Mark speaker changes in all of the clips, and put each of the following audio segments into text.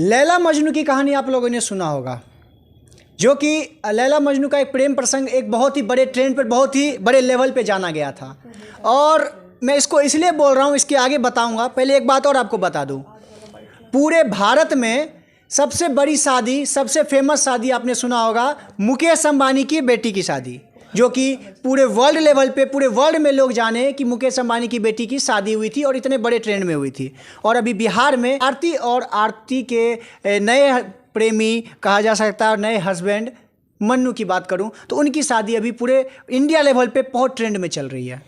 Speaker 1: लैला मजनू की कहानी आप लोगों ने सुना होगा, जो कि लैला मजनू का एक प्रेम प्रसंग एक बहुत ही बड़े ट्रेंड पर, बहुत ही बड़े लेवल पे जाना गया था। और मैं इसको इसलिए बोल रहा हूँ, इसके आगे बताऊँगा। पहले एक बात और आपको बता दूँ, पूरे भारत में सबसे बड़ी शादी, सबसे फेमस शादी आपने सुना होगा, मुकेश अंबानी की बेटी की शादी, जो कि पूरे वर्ल्ड लेवल पे, पूरे वर्ल्ड में लोग जाने कि मुकेश अंबानी की बेटी की शादी हुई थी और इतने बड़े ट्रेंड में हुई थी। और अभी बिहार में आरती और आरती के नए प्रेमी कहा जा सकता है और नए हस्बैंड मन्नू की बात करूं तो उनकी शादी अभी पूरे इंडिया लेवल पे बहुत ट्रेंड में चल रही है।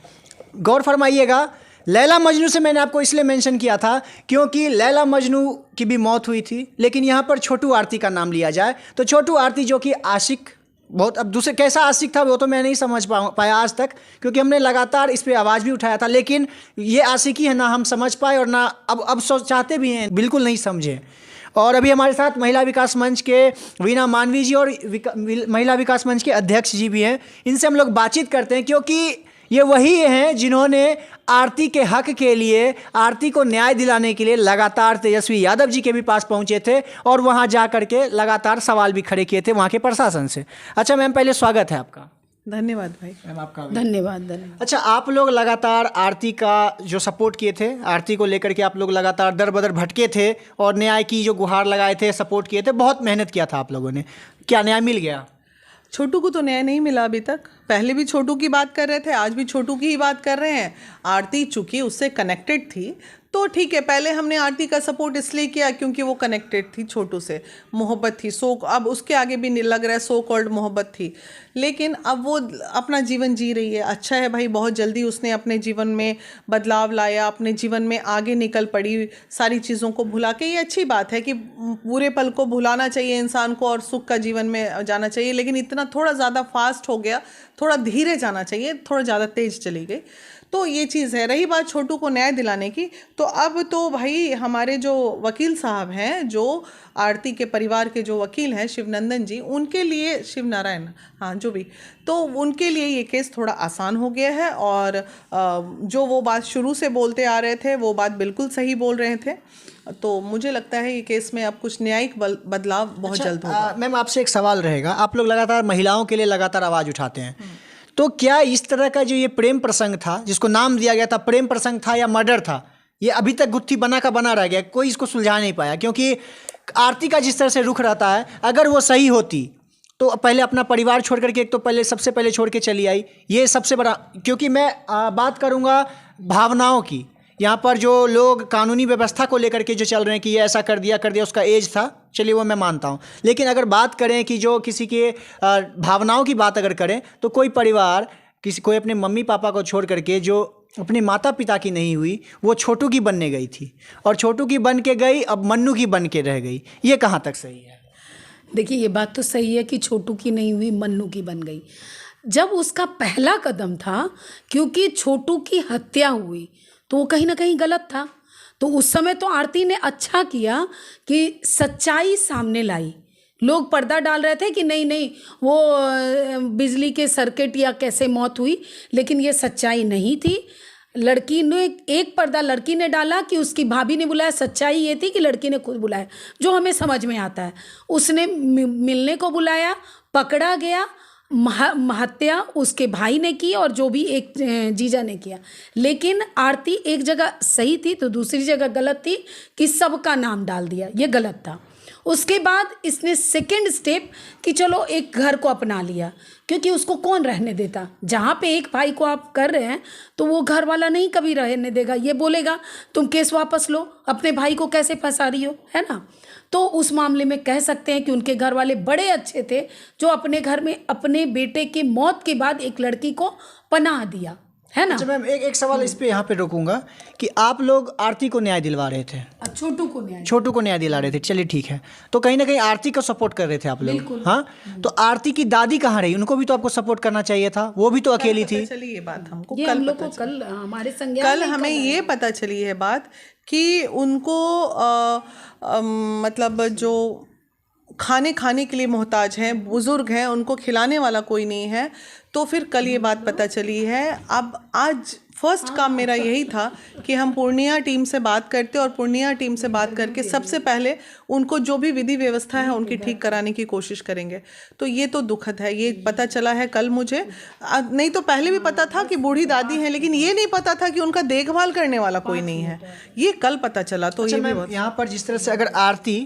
Speaker 1: गौर फरमाइएगा, लैला मजनू से मैंने आपको इसलिए मेंशन किया था क्योंकि लैला मजनू की भी मौत हुई थी, लेकिन यहाँ पर छोटू आरती का नाम लिया जाए तो छोटू आरती जो कि आशिक, बहुत, अब दूसरे कैसा आशिक था वो तो मैं नहीं समझ पाया आज तक, क्योंकि हमने लगातार इस पर आवाज़ भी उठाया था, लेकिन ये आशिकी है ना हम समझ पाए और ना अब चाहते भी हैं, बिल्कुल नहीं समझे। और अभी हमारे साथ महिला विकास मंच के वीना मानवी जी और महिला विकास मंच के अध्यक्ष जी भी हैं। इनसे हम लोग बातचीत करते हैं क्योंकि ये वही हैं जिन्होंने आरती के हक के लिए, आरती को न्याय दिलाने के लिए लगातार तेजस्वी यादव जी के भी पास पहुंचे थे और वहां जा करके लगातार सवाल भी खड़े किए थे वहां के प्रशासन से। अच्छा मैम, पहले स्वागत है आपका।
Speaker 2: धन्यवाद भाई।
Speaker 1: मैम आपका
Speaker 2: धन्यवाद।
Speaker 1: अच्छा, आप लोग लगातार आरती का जो सपोर्ट किए थे, आरती को लेकर के आप लोग लगातार दर बदर भटके थे और न्याय की जो गुहार लगाए थे, सपोर्ट किए थे, बहुत मेहनत किया था आप लोगों ने। क्या न्याय मिल गया?
Speaker 2: छोटू को तो न्याय नहीं मिला अभी तक। पहले भी छोटू की बात कर रहे थे, आज भी छोटू की ही बात कर रहे हैं। आरती चूंकि उससे कनेक्टेड थी तो ठीक है, पहले हमने आरती का सपोर्ट इसलिए किया क्योंकि वो कनेक्टेड थी, छोटू से मोहब्बत थी, अब उसके आगे भी नहीं लग रहा है सो कॉल्ड मोहब्बत थी। लेकिन अब वो अपना जीवन जी रही है। अच्छा है भाई, बहुत जल्दी उसने अपने जीवन में बदलाव लाया, अपने जीवन में आगे निकल पड़ी, सारी चीज़ों को भुला के। ये अच्छी बात है कि पूरे पल को भुलाना चाहिए इंसान को और सुख का जीवन में जाना चाहिए, लेकिन इतना थोड़ा ज़्यादा फास्ट हो गया, थोड़ा धीरे जाना चाहिए, थोड़ा ज़्यादा तेज़ चली गई। तो ये चीज़ है। रही बात छोटू को न्याय दिलाने की, तो अब तो भाई हमारे जो वकील साहब हैं, जो आरती के परिवार के जो वकील हैं शिवनंदन जी, उनके लिए, शिव नारायण, हाँ जो भी, तो उनके लिए ये केस थोड़ा आसान हो गया है। और जो वो बात शुरू से बोलते आ रहे थे वो बात बिल्कुल सही बोल रहे थे। तो मुझे लगता है ये केस में अब कुछ न्यायिक बदलाव बहुत जल्द होगा।
Speaker 1: मैम आपसे एक सवाल रहेगा, आप लोग लगातार महिलाओं के लिए लगातार आवाज़ उठाते हैं, तो क्या इस तरह का जो ये प्रेम प्रसंग था, जिसको नाम दिया गया था, प्रेम प्रसंग था या मर्डर था, ये अभी तक गुत्थी बना का बना रह गया, कोई इसको सुलझा नहीं पाया? क्योंकि आरती का जिस तरह से रुख रहता है, अगर वो सही होती तो पहले अपना परिवार छोड़ करके, एक तो पहले सबसे पहले छोड़ के चली आई, ये सबसे बड़ा। क्योंकि मैं बात करूँगा भावनाओं की, यहाँ पर जो लोग कानूनी व्यवस्था को लेकर के जो चल रहे हैं कि ये ऐसा कर दिया, उसका एज था, चलिए वो मैं मानता हूँ, लेकिन अगर बात करें कि जो किसी के भावनाओं की बात अगर करें, तो कोई परिवार कोई अपने मम्मी पापा को छोड़ करके जो अपने माता पिता की नहीं हुई, वो छोटू की बनने गई थी, और छोटू की बन के गई, अब मन्नू की बन के रह गई। ये कहाँ तक सही है?
Speaker 3: देखिए, ये बात तो सही है कि छोटू की नहीं हुई, मन्नू की बन गई। जब उसका पहला कदम था, क्योंकि छोटू की हत्या हुई तो वो कहीं ना कहीं गलत था, तो उस समय तो आरती ने अच्छा किया कि सच्चाई सामने लाई। लोग पर्दा डाल रहे थे कि नहीं नहीं वो बिजली के सर्किट या कैसे मौत हुई, लेकिन ये सच्चाई नहीं थी। लड़की ने एक पर्दा लड़की ने डाला कि उसकी भाभी ने बुलाया, सच्चाई ये थी कि लड़की ने खुद बुलाया, जो हमें समझ में आता है। उसने मिलने को बुलाया, पकड़ा गया, हत्या उसके भाई ने की और जो भी एक जीजा ने किया। लेकिन आरती एक जगह सही थी तो दूसरी जगह गलत थी कि सबका नाम डाल दिया, ये गलत था। उसके बाद इसने सेकंड स्टेप कि चलो एक घर को अपना लिया, क्योंकि उसको कौन रहने देता, जहाँ पे एक भाई को आप कर रहे हैं तो वो घर वाला नहीं कभी रहने देगा, ये बोलेगा तुम केस वापस लो, अपने भाई को कैसे फंसा रही हो, है ना। तो उस मामले में कह सकते हैं कि उनके घर वाले बड़े अच्छे थे, जो अपने घर में अपने बेटे की मौत के बाद एक लड़की को पनाह दिया, है ना।
Speaker 1: अच्छा मैम, एक सवाल इस पे यहाँ पे रोकूंगा कि आप लोग आरती को न्याय दिलवा रहे थे,
Speaker 3: छोटू को न्याय
Speaker 1: दिला रहे थे, चलिए ठीक है, तो कहीं ना कहीं आरती को सपोर्ट कर रहे थे आप लोग, हाँ। तो आरती की दादी कहाँ रही? उनको भी तो आपको सपोर्ट करना चाहिए था, वो भी तो अकेली थी।
Speaker 2: चलिए ये बात हमको
Speaker 3: कल हमारे संज्ञान
Speaker 2: कल हमें ये पता चली है बात कि उनको मतलब जो खाने के लिए मोहताज हैं, बुज़ुर्ग हैं, उनको खिलाने वाला कोई नहीं है। तो फिर कल ये बात पता चली है। अब आज फर्स्ट काम मेरा यही था कि हम पूर्णिया टीम से बात करते और पूर्णिया टीम से बात करके सबसे पहले उनको जो भी विधि व्यवस्था है उनकी ठीक कराने की कोशिश करेंगे। तो ये तो दुखद है, ये पता चला है कल मुझे, नहीं तो पहले भी पता था कि बूढ़ी दादी हैं, लेकिन ये नहीं पता था कि उनका देखभाल करने वाला कोई नहीं है, ये कल पता चला। तो ये भी बहुत
Speaker 1: यहाँ पर जिस तरह से अगर आरती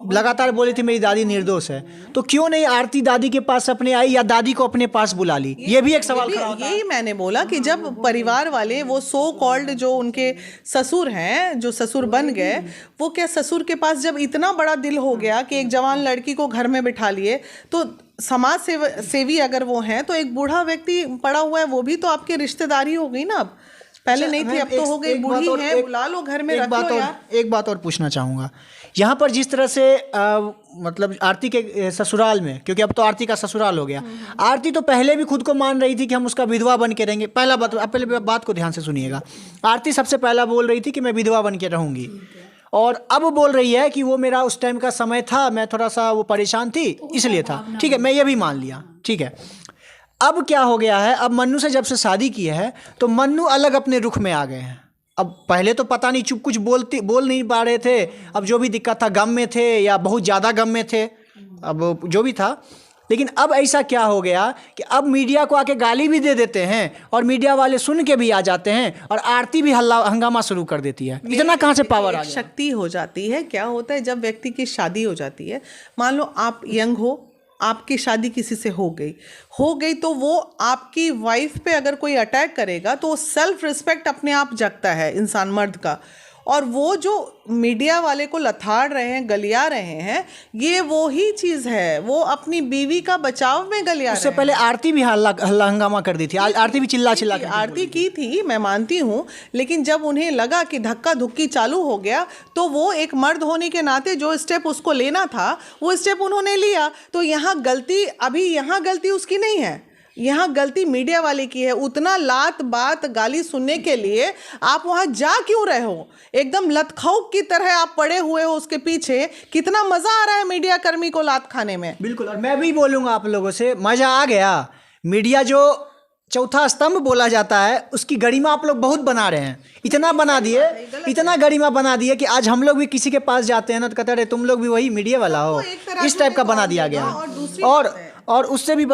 Speaker 1: लगातार बोली थी मेरी दादी निर्दोष है, तो क्यों नहीं आरती दादी के पास अपने आई या दादी को अपने पास बुला ली? ये भी एक सवाल खड़ा होता है।
Speaker 2: यही मैंने बोला कि जब परिवार वाले वो सो कॉल्ड जो उनके ससुर हैं, जो ससुर बन गए, वो क्या ससुर के पास जब इतना बड़ा दिल हो गया कि एक जवान लड़की को घर में बिठा लिए, तो समाज सेवी अगर वो हैं तो एक बूढ़ा व्यक्ति पड़ा हुआ है, वो भी तो आपकी रिश्तेदारी हो गई ना। अब पहले नहीं थी, अब तो हो गई, बूढ़ी है, बुला लो घर में, रख लो यार।
Speaker 1: एक बात और पूछना चाहूँगा, यहाँ पर जिस तरह से मतलब आरती के ससुराल में, क्योंकि अब तो आरती का ससुराल हो गया, आरती तो पहले भी खुद को मान रही थी कि हम उसका विधवा बन के रहेंगे। पहला बात, आप पहले बात को ध्यान से सुनिएगा, आरती सबसे पहला बोल रही थी कि मैं विधवा बन के रहूँगी, और अब बोल रही है कि वो मेरा उस टाइम का समय था, मैं थोड़ा सा वो परेशान थी इसलिए था। ठीक है, मैं ये भी मान लिया, ठीक है। अब क्या हो गया है, अब मन्नू से जब से शादी की है तो मन्नू अलग अपने रुख में आ गए हैं। अब पहले तो पता नहीं चुप कुछ बोल नहीं पा रहे थे, अब जो भी दिक्कत था गम में थे या बहुत ज़्यादा गम में थे, अब जो भी था। लेकिन अब ऐसा क्या हो गया कि अब मीडिया को आके गाली भी दे देते हैं और मीडिया वाले सुन के भी आ जाते हैं और आरती भी हंगामा शुरू कर देती है। इतना कहाँ से पावर आ गया?
Speaker 2: शक्ति हो जाती है। क्या होता है जब व्यक्ति की शादी हो जाती है, मान लो आप यंग हो, आपकी शादी किसी से हो गई तो वो आपकी वाइफ पे अगर कोई अटैक करेगा तो सेल्फ रिस्पेक्ट अपने आप जगता है इंसान मर्द का, और वो जो मीडिया वाले को लथाड़ रहे हैं, गलिया रहे हैं, ये वो ही चीज़ है, वो अपनी बीवी का बचाव में गलिया
Speaker 1: उससे पहले आरती भी हल्ला हंगामा कर दी थी, आरती भी चिल्ला
Speaker 2: आरती की थी, मैं मानती हूँ, लेकिन जब उन्हें लगा कि धक्का धुक्की चालू हो गया तो वो एक मर्द होने के नाते जो स्टेप उसको लेना था वो स्टेप उन्होंने लिया। तो यहाँ गलती उसकी नहीं है, यहाँ गलती मीडिया वाले की है। उतना लात बात गाली सुनने के लिए आप वहाँ जा क्यों रहे हो? एकदम लतखौक की तरह आप पड़े हुए हो उसके पीछे। कितना मज़ा आ रहा है मीडिया कर्मी को लात खाने में।
Speaker 1: बिल्कुल, और मैं भी बोलूँगा आप लोगों से, मज़ा आ गया। मीडिया जो चौथा स्तंभ बोला जाता है उसकी गरिमा आप लोग बहुत बना रहे हैं, इतना बना दिए, इतना गरिमा बना दिए कि आज हम लोग भी किसी के पास जाते हैं ना तो कहते हैं तुम लोग भी वही मीडिया वाला हो, इस टाइप का बना दिया गया। और उससे भी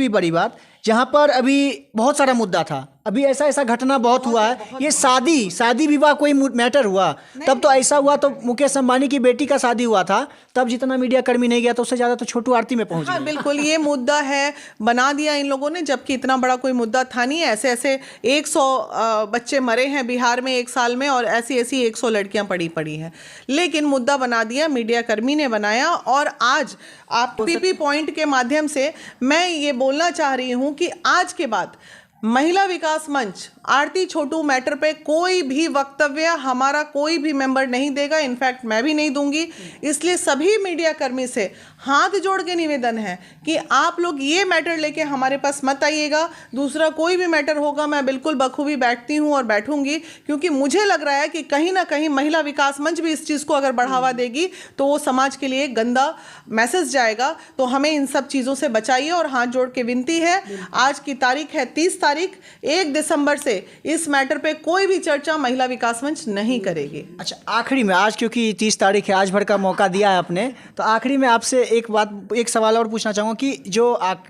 Speaker 1: बड़ी बात जहाँ पर अभी बहुत सारा मुद्दा था, अभी ऐसा घटना बहुत हुआ है। ये शादी विवाह कोई मैटर हुआ तब तो ऐसा हुआ, तो मुकेश अंबानी की बेटी का शादी हुआ था तब जितना मीडिया कर्मी नहीं गया, तो उससे ज़्यादा तो छोटू आरती में पहुंच गया।
Speaker 2: बिल्कुल, ये मुद्दा है, बना दिया इन लोगों ने, जबकि इतना बड़ा कोई मुद्दा था नहीं। ऐसे 100 बच्चे मरे हैं बिहार में 1 साल में, और ऐसी 100 लड़कियां पड़ी हैं, लेकिन मुद्दा बना दिया, मीडिया कर्मी ने बनाया। और आज आप पीपी पॉइंट के माध्यम से मैं ये बोलना चाह रही हूँ कि आज के बाद महिला विकास मंच आरती छोटू मैटर पे कोई भी वक्तव्य हमारा कोई भी मेंबर नहीं देगा, इनफैक्ट मैं भी नहीं दूंगी। इसलिए सभी मीडिया कर्मी से हाथ जोड़ के निवेदन है कि आप लोग ये मैटर लेके हमारे पास मत आइएगा। दूसरा कोई भी मैटर होगा मैं बिल्कुल बखूबी बैठती हूँ और बैठूंगी, क्योंकि मुझे लग रहा है कि कहीं ना कहीं महिला विकास मंच भी इस चीज़ को अगर बढ़ावा देगी तो वो समाज के लिए गंदा मैसेज जाएगा। तो हमें इन सब चीज़ों से बचाइए और हाथ जोड़ के विनती है। आज की तारीख है 30 तारीख, 1 दिसंबर से इस मैटर पे कोई भी चर्चा महिला विकास मंच नहीं करेगी।
Speaker 1: अच्छा, आखिरी में आज क्योंकि 30 तारीख है, आज भर का मौका दिया है आपने, तो आखिरी में आपसे एक सवाल और पूछना चाहूँगा कि जो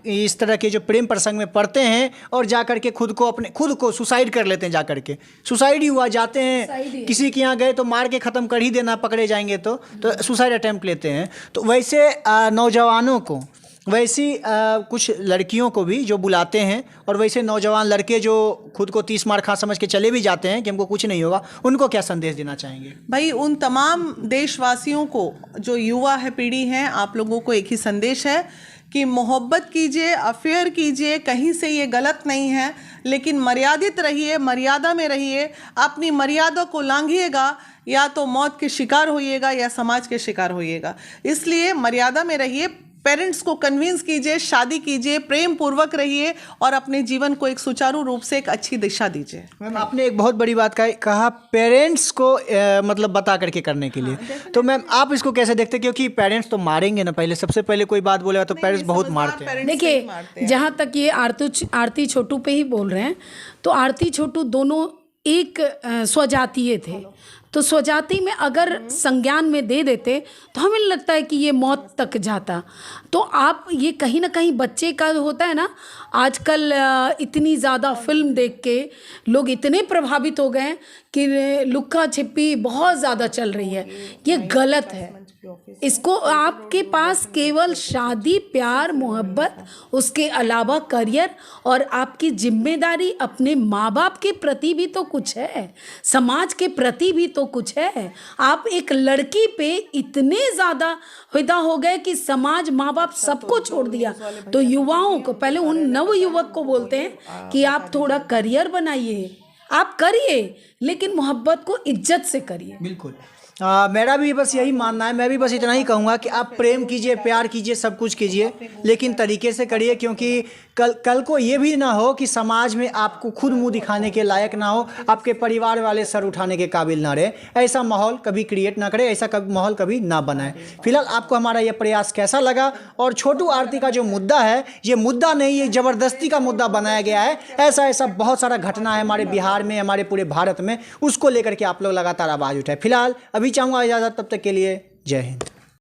Speaker 1: इस तरह के जो प्रेम प्रसंग में पड़ते हैं और जा करके खुद को सुसाइड कर लेते हैं, जा करके सुसाइड ही हुआ, जाते हैं किसी के यहाँ गए तो मार के ख़त्म कर ही देना, पकड़े जाएंगे तो सुसाइड अटैम्प्ट लेते हैं। तो वैसे नौजवानों को, वैसी कुछ लड़कियों को भी जो बुलाते हैं, और वैसे नौजवान लड़के जो खुद को 30 मार खा समझ के चले भी जाते हैं कि हमको कुछ नहीं होगा, उनको क्या संदेश देना चाहेंगे?
Speaker 2: भाई, उन तमाम देशवासियों को जो युवा है, पीढ़ी है, आप लोगों को एक ही संदेश है कि मोहब्बत कीजिए, अफेयर कीजिए, कहीं से ये गलत नहीं है, लेकिन मर्यादित रहिए, मर्यादा में रहिए। अपनी मर्यादा को लांघिएगा या तो मौत के शिकार होइएगा या समाज के शिकार होइएगा। इसलिए मर्यादा में रहिए, पेरेंट्स को कन्विंस कीजिए, शादी कीजिए, प्रेम पूर्वक रहिए और अपने जीवन को एक सुचारू रूप से एक अच्छी दिशा दीजिए।
Speaker 1: मैम आपने एक बहुत बड़ी बात कहा पेरेंट्स को मतलब बता करके करने के लिए। तो मैम आप इसको कैसे देखते हैं, क्योंकि पेरेंट्स तो मारेंगे ना, पहले सबसे पहले कोई बात बोलेगा तो पेरेंट्स बहुत मारते हैं।
Speaker 3: देखिए जहाँ तक ये आरती छोटू पे ही बोल रहे हैं, तो आरती छोटू दोनों एक स्वजातीय थे, तो स्वजाति में अगर संज्ञान में दे देते तो हमें लगता है कि ये मौत तक जाता। तो आप ये कहीं ना कहीं बच्चे का होता है ना, आजकल इतनी ज़्यादा फिल्म देख के लोग इतने प्रभावित हो गए हैं कि लुक्का छिपी बहुत ज़्यादा चल रही है, ये गलत है। इसको आपके पास केवल शादी, प्यार, मोहब्बत, उसके अलावा करियर और आपकी जिम्मेदारी अपने माँ बाप के प्रति भी तो कुछ है, समाज के प्रति भी तो कुछ है। आप एक लड़की पे इतने ज़्यादा फिदा हो गए कि समाज, माँ बाप सबको छोड़ दिया। तो युवाओं को, पहले उन नव युवक को बोलते हैं कि आप थोड़ा करियर बनाइए, आप करिए लेकिन मोहब्बत को इज्जत से करिए।
Speaker 1: बिल्कुल मेरा भी बस यही मानना है। मैं भी बस इतना ही कहूँगा कि आप प्रेम कीजिए, प्यार कीजिए, सब कुछ कीजिए, लेकिन तरीके से करिए, क्योंकि कल को ये भी ना हो कि समाज में आपको खुद मुंह दिखाने के लायक ना हो, आपके परिवार वाले सर उठाने के काबिल ना रहे। ऐसा माहौल कभी क्रिएट ना करे, ऐसा माहौल कभी ना बनाए। फिलहाल आपको हमारा ये प्रयास कैसा लगा, और छोटू आरती का जो मुद्दा है, ये मुद्दा नहीं, ये ज़बरदस्ती का मुद्दा बनाया गया है। ऐसा बहुत सारा घटना है हमारे बिहार में, हमारे पूरे भारत में, उसको लेकर के आप लोग लगातार आवाज़ उठाए। फिलहाल अभी चाहूँगा इजाज़त, तब तक के लिए जय हिंद।